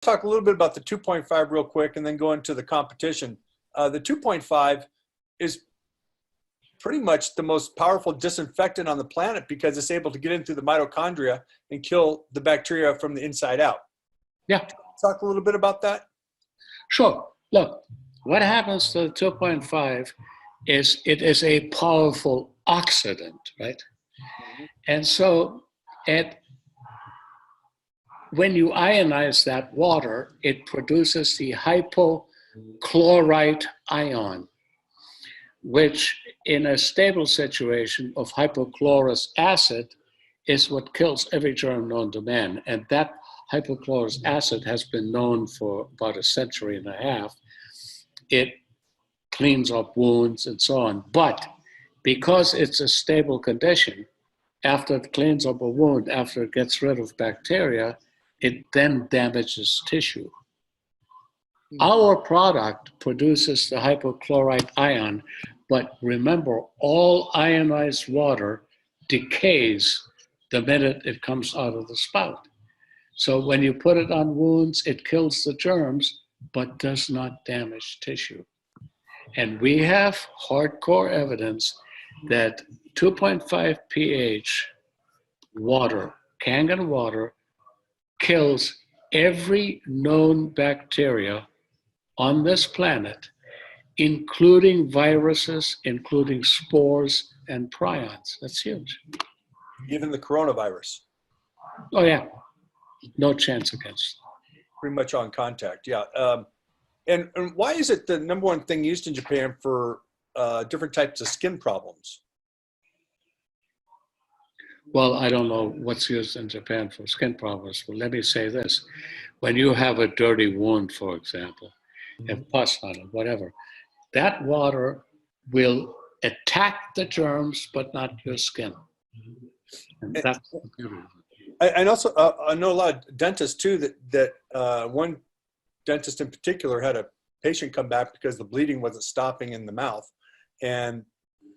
talk a little bit about the 2.5 real quick and then go into the competition. The 2.5 is pretty much the most powerful disinfectant on the planet because it's able to get in through the mitochondria and kill the bacteria from the inside out. Yeah. Talk a little bit about that. Sure. Look, what happens to the 2.5 is it is a powerful oxidant, right? And so when you ionize that water, it produces the hypochlorite ion, which in a stable situation of hypochlorous acid is what kills every germ known to man. And that hypochlorous acid has been known for about a century and a half. It cleans up wounds and so on. But because it's a stable condition, after it cleans up a wound, after it gets rid of bacteria, it then damages tissue. Our product produces the hypochlorite ion, but remember, all ionized water decays the minute it comes out of the spout. So when you put it on wounds, it kills the germs, but does not damage tissue. And we have hardcore evidence that 2.5 pH water, Kangen water, kills every known bacteria on this planet, including viruses, including spores and prions. That's huge. Even the coronavirus. Oh yeah, no chance against. Pretty much on contact, yeah. And why is it the #1 thing used in Japan for different types of skin problems? Well, I don't know what's used in Japan for skin problems, but let me say this. When you have a dirty wound, for example, and pus on it, whatever, that water will attack the germs, but not your skin. And that's the beauty of it. And also, I know a lot of dentists too, that one dentist in particular had a patient come back because the bleeding wasn't stopping in the mouth. And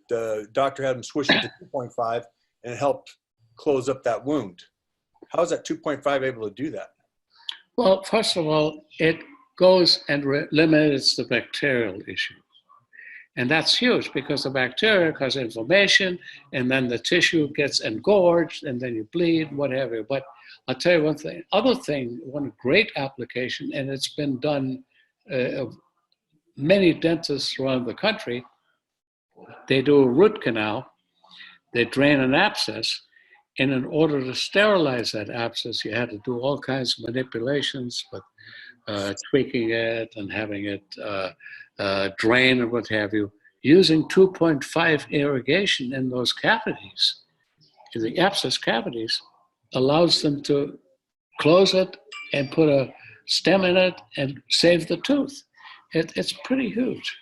the doctor had him switch it to 2.5 and it helped close up that wound. How is that 2.5 able to do that? Well, first of all, it goes and eliminates the bacterial issue. And that's huge because the bacteria cause inflammation and then the tissue gets engorged and then you bleed, whatever. But I'll tell you one thing, one great application, and it's been done of many dentists around the country. They do a root canal, they drain an abscess, and in order to sterilize that abscess, you had to do all kinds of manipulations with tweaking it and having it drain and what have you, using 2.5 irrigation in those cavities, in the abscess cavities, allows them to close it and put a stem in it and save the tooth. It's pretty huge.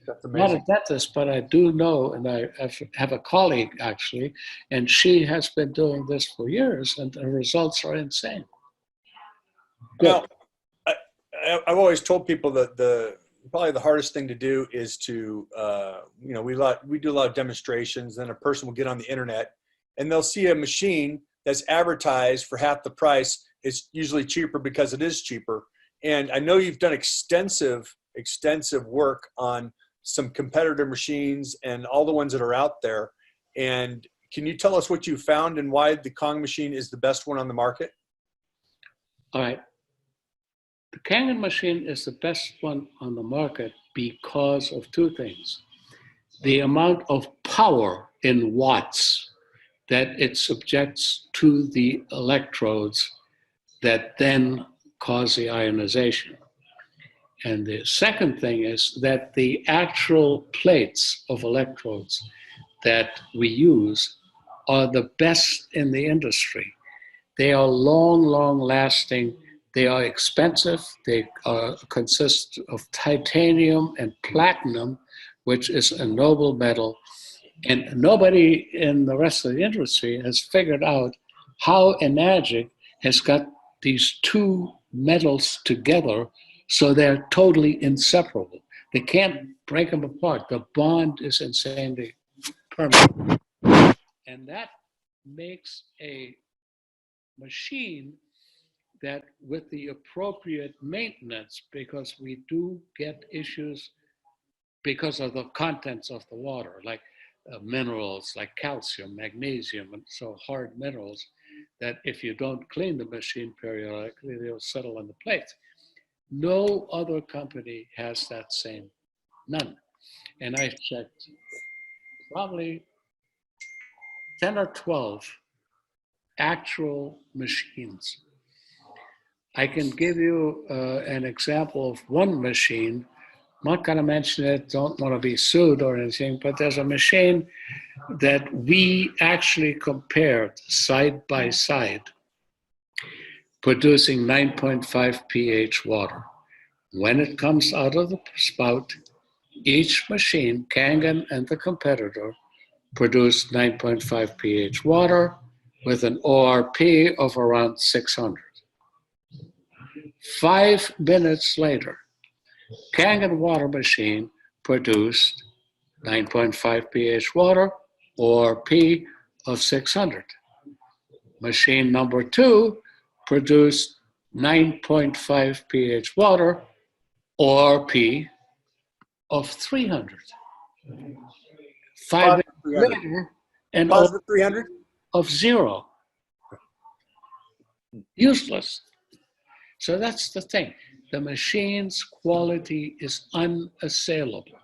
That's amazing. Not a dentist, but I do know, and I have a colleague actually, and she has been doing this for years, and the results are insane. Good. Now, I've always told people that probably the hardest thing to do is to, we do a lot of demonstrations, then a person will get on the internet and they'll see a machine that's advertised for half the price. It's usually cheaper because it is cheaper. And I know you've done extensive work on some competitor machines and all the ones that are out there. And can you tell us what you found and why the Kong machine is the best one on the market? All right. The Kangen machine is the best one on the market because of two things. The amount of power in watts that it subjects to the electrodes that then cause the ionization. And the second thing is that the actual plates of electrodes that we use are the best in the industry. They are long lasting. They are expensive. They consist of titanium and platinum, which is a noble metal. And nobody in the rest of the industry has figured out how Enagic has got these two metals together so they're totally inseparable. They can't break them apart. The bond is insanely permanent. And that makes a machine that with the appropriate maintenance, because we do get issues because of the contents of the water, like minerals like calcium, magnesium, and so hard minerals, that if you don't clean the machine periodically, they'll settle on the plates. No other company has that same, none. And I checked probably 10 or 12 actual machines. I can give you an example of one machine. I'm not going to mention it, don't want to be sued or anything, but there's a machine that we actually compared side by side, producing 9.5 pH water. When it comes out of the spout, each machine, Kangen and the competitor, produced 9.5 pH water with an ORP of around 600. 5 minutes later, Kangen water machine produced 9.5 pH water, ORP of 600. Machine number 2 produced 9.5 pH water, ORP of 300. 5 minutes later, an Positive 300? of 0. Useless. So that's the thing. The machine's quality is unassailable.